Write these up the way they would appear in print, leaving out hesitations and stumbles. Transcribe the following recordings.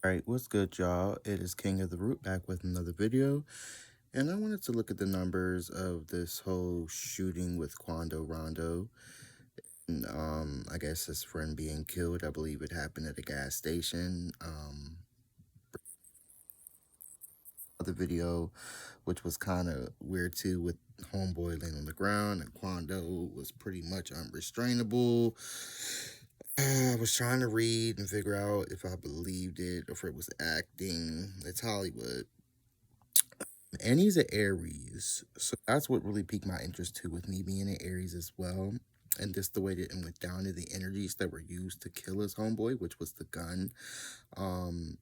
Alright, what's good, y'all? It is King of the Root back with another video. And I wanted to look at the numbers of this whole shooting with Quando Rondo. And, I guess his friend being killed. I believe it happened at a gas station. Other video, which was kind of weird too, with Homeboy laying on the ground and Quando was pretty much unrestrainable. I was trying to read and figure out if I believed it or if it was acting. It's Hollywood. And he's an Aries. So that's what really piqued my interest too, with me being an Aries as well. And just the way that it went down to the energies that were used to kill his homeboy, which was the gun. Um,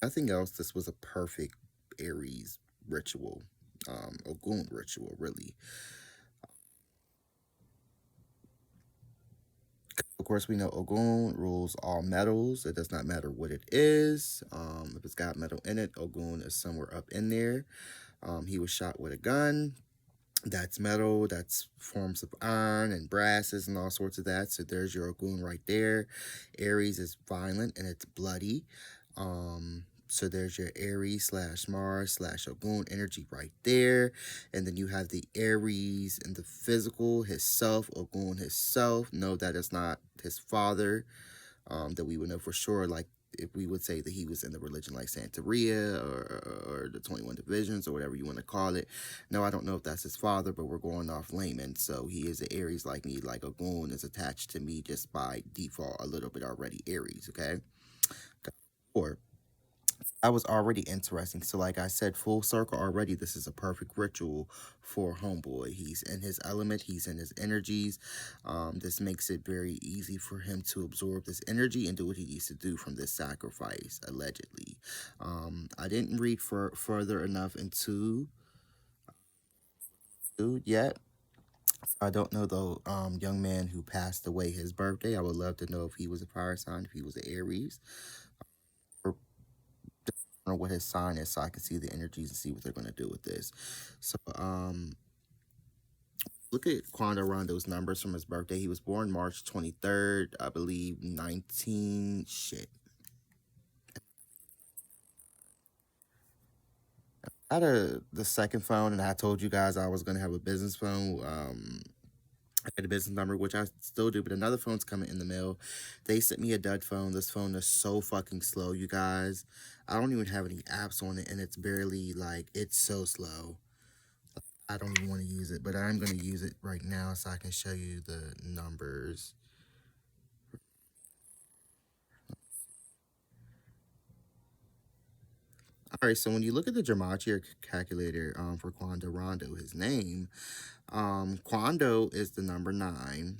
Nothing else, this was a perfect Aries ritual. Ogun ritual, really. Of course, we know Ogun rules all metals. It does not matter what it is. If it's got metal in it, Ogun is somewhere up in there. He was shot with a gun. That's metal, that's forms of iron and brasses and all sorts of that. So there's your Ogun right there. Aries is violent and it's bloody. So there's your Aries slash Mars slash Ogun energy right there. And then you have the Aries and the physical, his self, Ogun himself. No, that is not his father. That we would know for sure, like if we would say that he was in the religion like Santeria or the 21 divisions or whatever you want to call it. No, I don't know if that's his father, but we're going off layman. So he is an Aries like me, like Ogun is attached to me just by default a little bit already Aries, okay? Or that was already interesting. So like I said, full circle already, this is a perfect ritual for Homeboy. He's in his element, he's in his energies. This makes it very easy for him to absorb this energy and do what he needs to do from this sacrifice, allegedly. I didn't read further enough into yet. I don't know the young man who passed away, his birthday. I would love to know if he was a fire sign, if he was an Aries, or what his sign is, so I can see the energies and see what they're going to do with this. So, look at Quando Rondo's numbers from his birthday. He was born March 23rd, I believe, 19. Shit. Out of the second phone, and I told you guys I was going to have a business phone. I had a business number, which I still do, but another phone's coming in the mail. They sent me a dud phone. This phone is so fucking slow, you guys. I don't even have any apps on it, and it's barely, like, it's so slow. I don't even want to use it, but I'm going to use it right now so I can show you the numbers. All right, so when you look at the gematria calculator for Quando Rondo, his name, Quando is the number 9.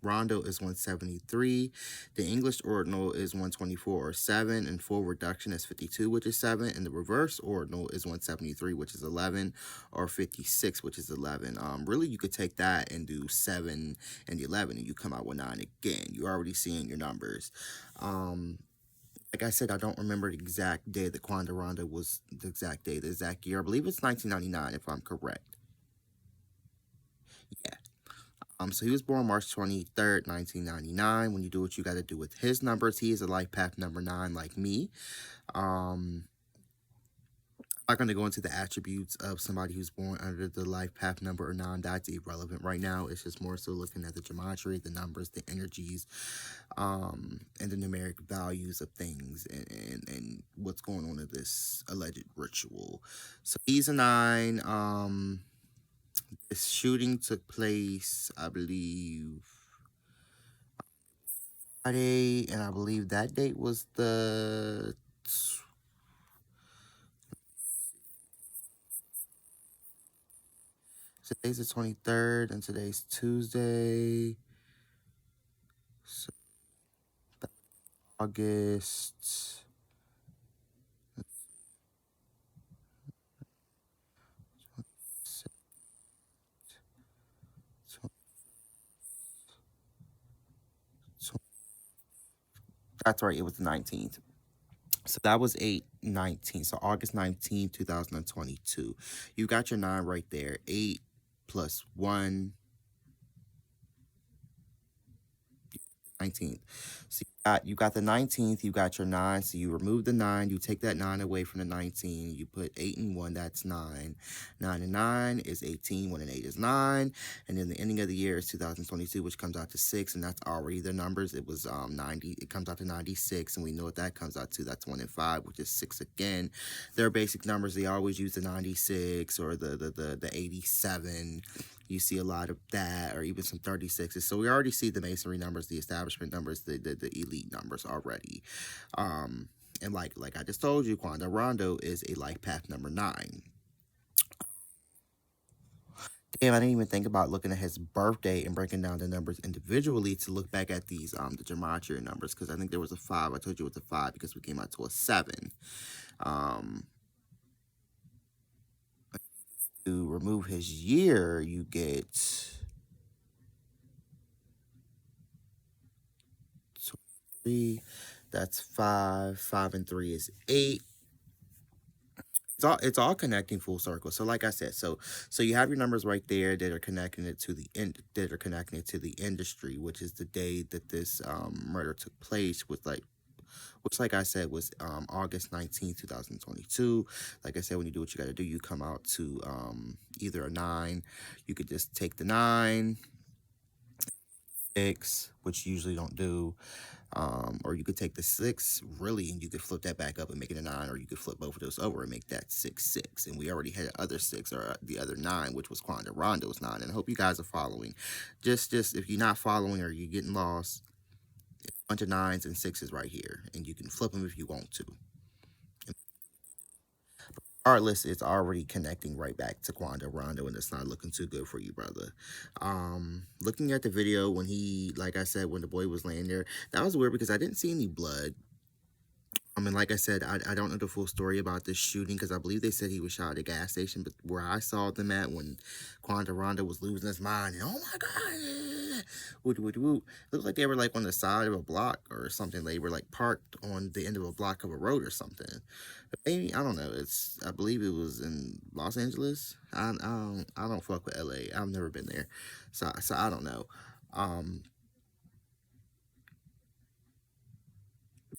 Rondo is 173. The English ordinal is 124 or 7, and full reduction is 52, which is 7, and the reverse ordinal is 173, which is 11, or 56, which is 11. Really, you could take that and do 7 and 11, and you come out with 9 again. You're already seeing your numbers. Like I said, I don't remember the exact day that Quando Rondo was the exact day, the exact year. I believe it's 1999, if I'm correct. Yeah. So he was born March 23rd, 1999. When you do what you got to do with his numbers, he is a life path number 9 like me. I'm not going to go into the attributes of somebody who's born under the life path number 9. That's irrelevant right now. It's just more so looking at the gematria, the numbers, the energies, and the numeric values of things and what's going on in this alleged ritual. So he's a 9. This shooting took place, I believe, Friday, and I believe that date was today's the 23rd, and today's Tuesday, so August. That's right, it was the 19th. So that was 8/19. So August 19th, 2022. You got your 9 right there. 8 plus 1, 19th. See, You got the 19th, you got your 9, so you remove the 9, you take that 9 away from the 19, you put 8 and 1, that's 9. 9 and 9 is 18, 1 and 8 is 9, and then the ending of the year is 2022, which comes out to 6, and that's already the numbers. It was 90, it comes out to 96, and we know what that comes out to. That's 1 and 5, which is 6 again. Their basic numbers, they always use the 96 or the 87. You see a lot of that, or even some 36s. So we already see the masonry numbers, the establishment numbers, the elite numbers already. And like I just told you, Quando Rondo is a life path number 9. Damn, I didn't even think about looking at his birthday and breaking down the numbers individually to look back at these the gematria numbers, because I think there was a 5. I told you it was a 5 because we came out to a 7. Um, to remove his year, you get 3. That's 5. 5 and 3 is 8. It's all connecting full circle. So like I said, so you have your numbers right there that are connecting it to the that are connecting it to the industry, which is the day that this murder took place, with which like I said was August 19th, 2022. Like I said, when you do what you got to do, you come out to either a 9. You could just take the 9, 6, which you usually don't do. Or you could take the 6 really, and you could flip that back up and make it a 9, or you could flip both of those over and make that 6 6. And we already had the other 6, or the other 9, which was Quando Rondo's 9. And I hope you guys are following. Just if you're not following or you're getting lost, a bunch of 9s and 6s right here, and you can flip them if you want to. Regardless, it's already connecting right back to Quando Rondo, and it's not looking too good for you, brother. Looking at the video when he, like I said, when the boy was laying there, that was weird because I didn't see any blood. I mean, like I said, I don't know the full story about this shooting, because I believe they said he was shot at a gas station, but where I saw them at when Quando Rondo was losing his mind, and oh my God, woot, woot, woot. Looked like they were like on the side of a block or something. They were like parked on the end of a block of a road or something. But maybe, I don't know. I believe it was in Los Angeles. I don't fuck with LA. I've never been there. So I don't know. Um,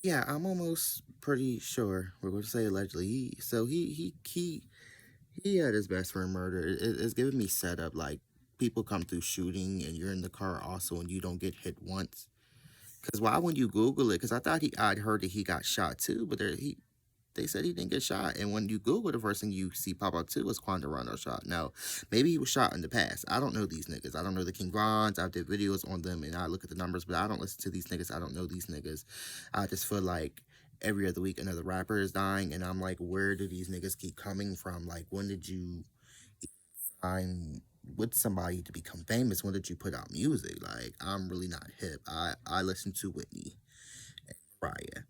Yeah, I'm almost pretty sure we're going to say allegedly. He had his best friend murdered. It's giving me setup, like people come through shooting and you're in the car also and you don't get hit once. Because why wouldn't you Google it? Because I'd heard that he got shot too, but they said he didn't get shot. And when you Google, the first thing you see pop up too is Quando Rondo shot. Now, maybe he was shot in the past. I don't know these niggas. I don't know the King Vons. I did videos on them and I look at the numbers, but I don't listen to these niggas. I don't know these niggas. I just feel like every other week another rapper is dying, and I'm like, where do these niggas keep coming from? Like, when did you sign with somebody to become famous? When did you put out music? Like, I'm really not hip. I listen to Whitney, Mariah.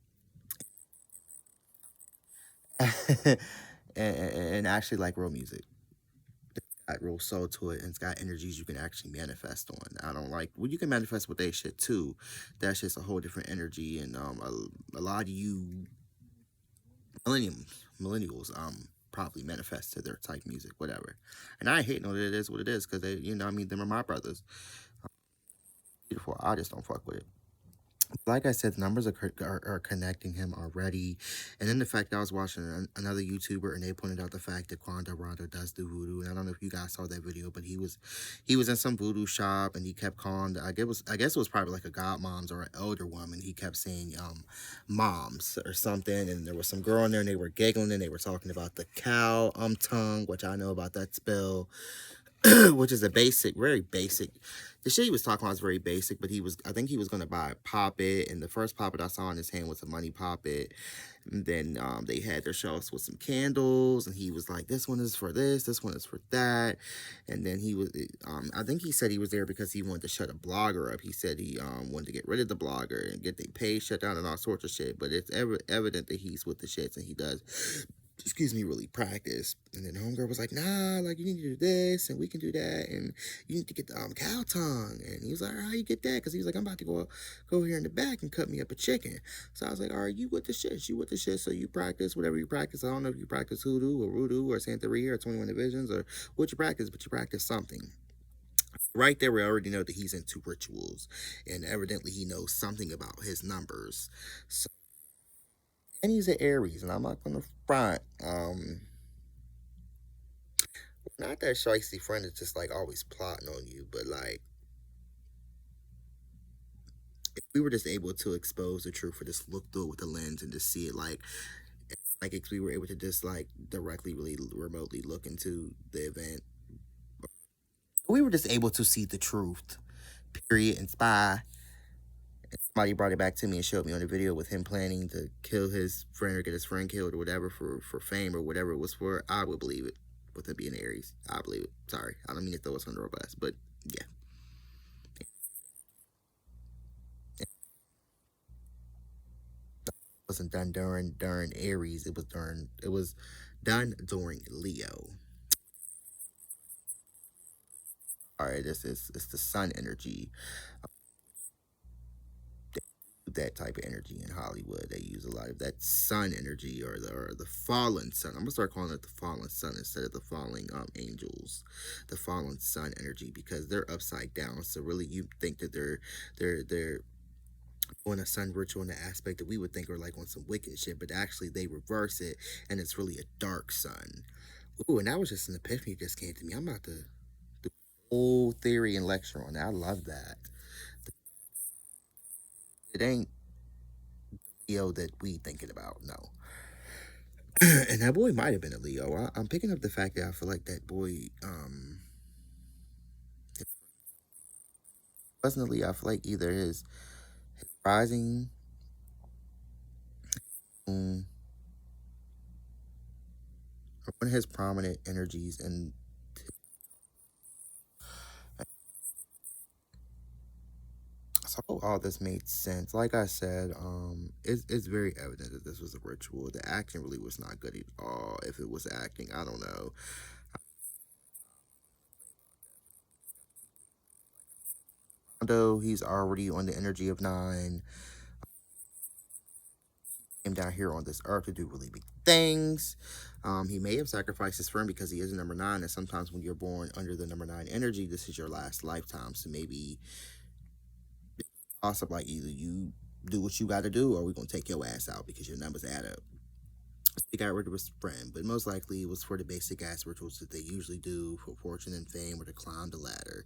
And actually like real music. It's got real soul to it, and it's got energies you can actually manifest on. I don't like, well, you can manifest with they shit too. That's just a whole different energy, and a lot of you millennials probably manifest to their type music, whatever. And I hate know that it is what it is, because they, I mean, them are my brothers. Beautiful. I just don't fuck with it. Like I said, the numbers are connecting him already. And then the fact that I was watching another YouTuber and they pointed out the fact that Quando Rondo does do voodoo. And I don't know if you guys saw that video, but he was in some voodoo shop and he kept calling, I guess it was probably like a godmoms or an elder woman. He kept saying moms or something, and there was some girl in there and they were giggling and they were talking about the cow tongue, which I know about that spell. Which is a basic, very basic. The shit he was talking about was very basic, but I think he was going to buy a poppet, and the first poppet I saw in his hand was a money poppet. And then they had their shelves with some candles, and he was like, this one is for this one is for that. And then I think he said he was there because he wanted to shut a blogger up. He said he wanted to get rid of the blogger and get their page shut down and all sorts of shit. But it's evident that he's with the shits, and he does, excuse me, really practice. And then homegirl was like, nah, like, you need to do this and we can do that, and you need to get the cow tongue. And he was like, all right, how you get that? Because he was like, I'm about to go here in the back and cut me up a chicken. So I was like, all right, you with the shit, so you practice whatever you practice. I don't know if you practice hoodoo or voodoo or Santeria or 21 divisions or what you practice, but you practice something. Right there, we already know that he's into rituals, and evidently he knows something about his numbers. So, and he's an Aries, and I'm not gonna front. Not that shiesty friend is just like always plotting on you, but like if we were just able to expose the truth or just look through it with a lens and just see it like if we were able to just like directly, really remotely look into the event, we were just able to see the truth, period, and spy. Somebody brought it back to me and showed me on the video with him planning to kill his friend or get his friend killed or whatever for fame or whatever it was for. I would believe it with it being Aries. I believe it. Sorry, I don't mean to throw us under a bus, but yeah, it wasn't done during Aries. It was done during Leo. All right, this is it's the sun energy. That type of energy in Hollywood. They use a lot of that sun energy or the fallen sun. I'm gonna start calling it the fallen sun instead of the falling angels, the fallen sun energy because they're upside down. So really, you think that they're on a sun ritual in the aspect that we would think are like on some wicked shit, but actually they reverse it and it's really a dark sun. Ooh, and that was just an epiphany that just came to me. I'm about to do a whole theory and lecture on that. I love that. It ain't Leo that we thinking about, no. And that boy might have been a Leo. I'm picking up the fact that I feel like that boy wasn't a Leo. I feel like either his rising moon or one of his prominent energies and so all this made sense. Like I said, it's very evident that this was a ritual. The acting really was not good at all. If it was acting, I don't know. Although he's already on the energy of nine, came down here on this earth to do really big things. He may have sacrificed his friend because he is a number nine, and sometimes when you're born under the number nine energy, this is your last lifetime. So maybe also like either you do what you got to do, or we're gonna take your ass out because your numbers add up. He got rid of his friend, but most likely it was for the basic ass rituals that they usually do for fortune and fame or to climb the ladder.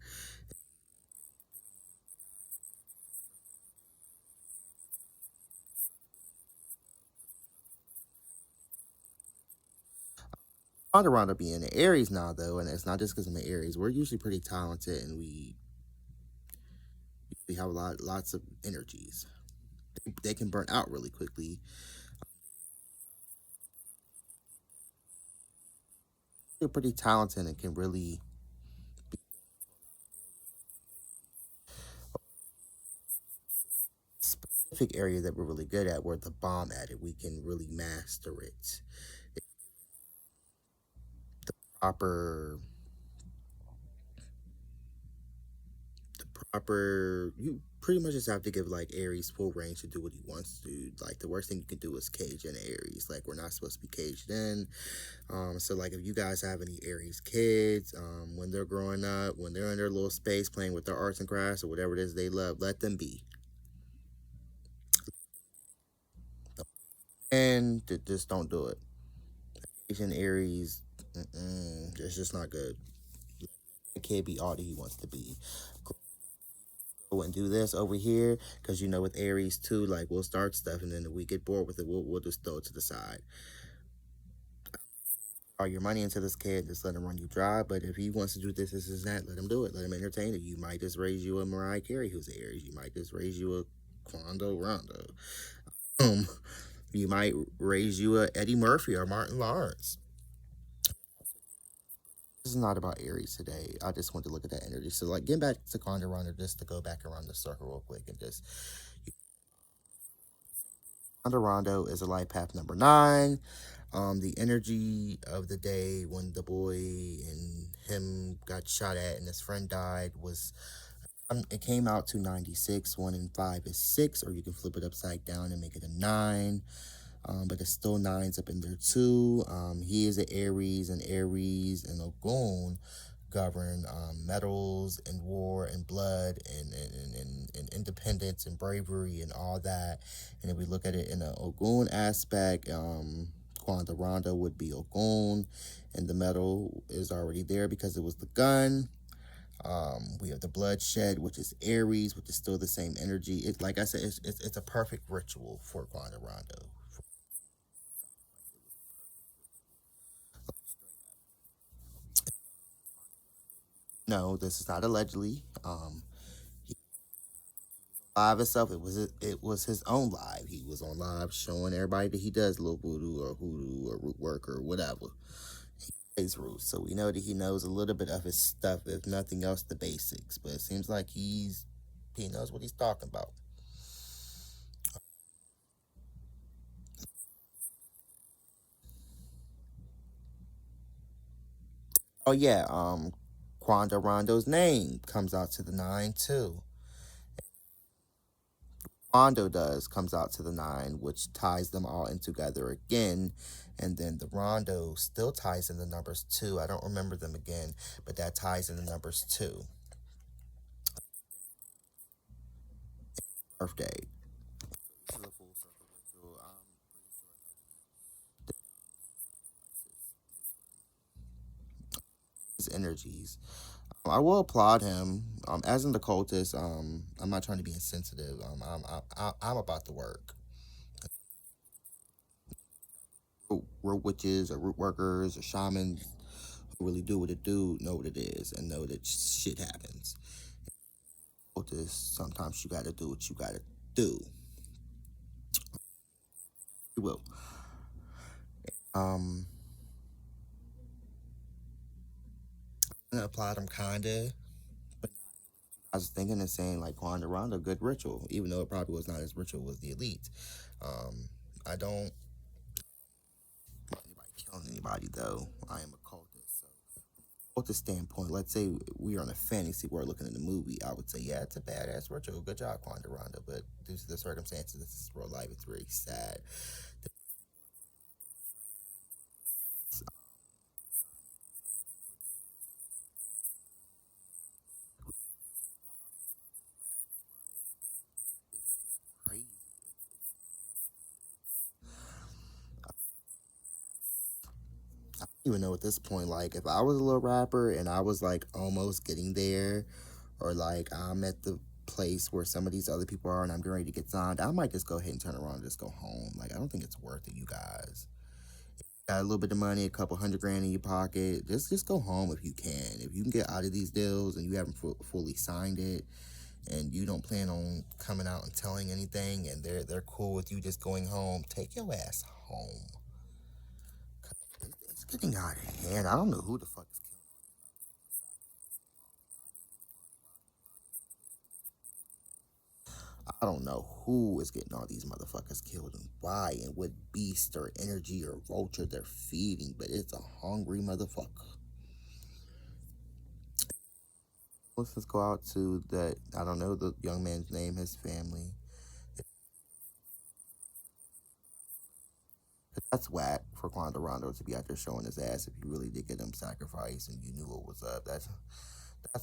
Ronda being an Aries now though, and it's not just because I'm an Aries. We're usually pretty talented and we have lots of energies. They can burn out really quickly. They're pretty talented and can really specific area that we're really good at. We're the bomb at it. We can really master it. Proper, the proper. You pretty much just have to give like Aries full range to do what he wants to do. Like the worst thing you can do is cage in Aries. Like we're not supposed to be caged in. So like if you guys have any Aries kids, when they're growing up, when they're in their little space playing with their arts and crafts or whatever it is they love, let them be. And just don't do it. Asian Aries, it's just not good. It can't be all that he wants to be. Go and do this over here because you know with Aries too, like we'll start stuff and then if we get bored with it, we'll just throw it to the side. All your money into this kid, just let him run you dry. But if he wants to do this, that, let him do it. Let him entertain it. You might just raise you a Mariah Carey who's Aries. You might just raise you a Quando Rondo. Um, you might raise you a Eddie Murphy or Martin Lawrence. This is not about Aries today. I just want to look at that energy. So, like, getting back to Quando Rondo, just to go back around the circle real quick and just Quando Rondo is a life path number nine. The energy of the day when the boy and him got shot at and his friend died was it came out to 96. 1 and 5 is 6, or you can flip it upside down and make it a 9. But it's still nines up in there too. He is an Aries and Ogun. govern metals and war and blood and independence and bravery and all that. And if we look at it in an Ogun aspect, Quandoranda would be Ogun, and the metal is already there because it was the gun. We have the bloodshed, which is Aries, which is still the same energy. It, like I said, it's a perfect ritual for Quandorando. No, this is not allegedly. Live itself, it was his own live. He was on live showing everybody that he does little voodoo or hoodoo or root work or whatever. His roots, so we know that he knows a little bit of his stuff, if nothing else, the basics. But it seems like he knows what he's talking about. Oh yeah, Quanda Rondo's name comes out to the nine too. Rondo does comes out to the nine, which ties them all in together again. And then the Rondo still ties in the numbers two. I don't remember them again, but that ties in the numbers two. Birthday. This is a full circle ritual. His energies. I will applaud him. As an occultist, I'm not trying to be insensitive. I'm about the work. Root witches or root workers or shamans who really do what it do, know what it is, and know that shit happens. Occultists, sometimes you gotta do what you gotta do. You will. Um, I applaud him kinda. I was thinking and saying like Quanda Ronda, good ritual, even though it probably was not as ritual as the elite. Um, I don't want anybody killing anybody though. I am a cultist, so cultist standpoint, let's say we are on a fantasy world looking at the movie, I would say, yeah, it's a badass ritual. Good job, Quanda Ronda. But due to the circumstances, this is real life. It's very sad. Crazy. I don't even know at this point, like, if I was a little rapper and I was like almost getting there, or like I'm at the place where some of these other people are and I'm getting ready to get signed, I might just go ahead and turn around and just go home. Like, I don't think it's worth it, you guys. Got a little bit of money, a couple hundred grand in your pocket, just go home if you can. If you can get out of these deals and you haven't fully signed it, and you don't plan on coming out and telling anything, and they're cool with you just going home, take your ass home. It's getting out of hand. I don't know who the fuck is killing. I don't know who is getting all these motherfuckers killed and why and what beast or energy or vulture they're feeding, but it's a hungry motherfucker. Let's just go out to that. I don't know the young man's name, his family. That's whack for Quando Rondo to be out there showing his ass if you really did get him sacrificed and you knew what was up. That's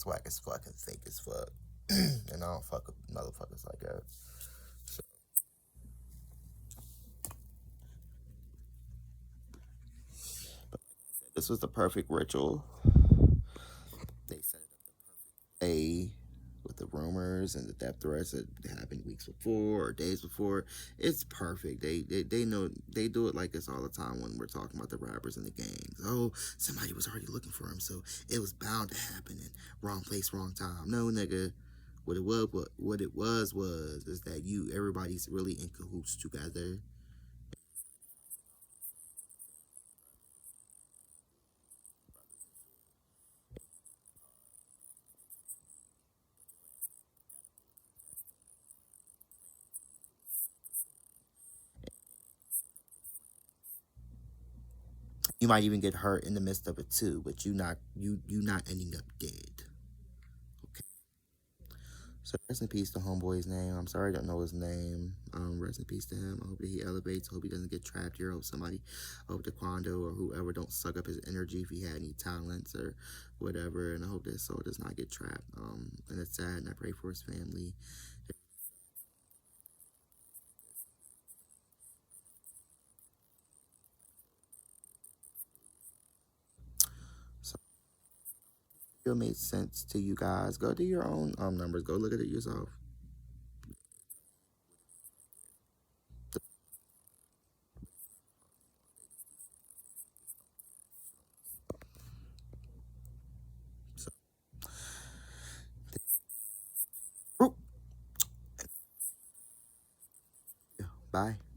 whack as fuck and fake as fuck. And I don't fuck with motherfuckers like that. So this was the perfect ritual. They set it up a with the rumors and the death threats that happened weeks before or days before. It's perfect. They know they do it like this all the time when we're talking about the rappers and the gangs. Oh, somebody was already looking for him, so it was bound to happen in wrong place, wrong time. No, nigga. What it was is that everybody's really in cahoots together. You might even get hurt in the midst of it too, but you not ending up dead. Okay. So rest in peace to homeboy's name. I'm sorry I don't know his name. Rest in peace to him. I hope that he elevates. I hope he doesn't get trapped here. I hope somebody, I hope Taekwondo or whoever don't suck up his energy if he had any talents or whatever. And I hope that soul does not get trapped. And it's sad, and I pray for his family. So if it made sense to you guys, go do your own numbers. Go look at it yourself. So, yeah, bye.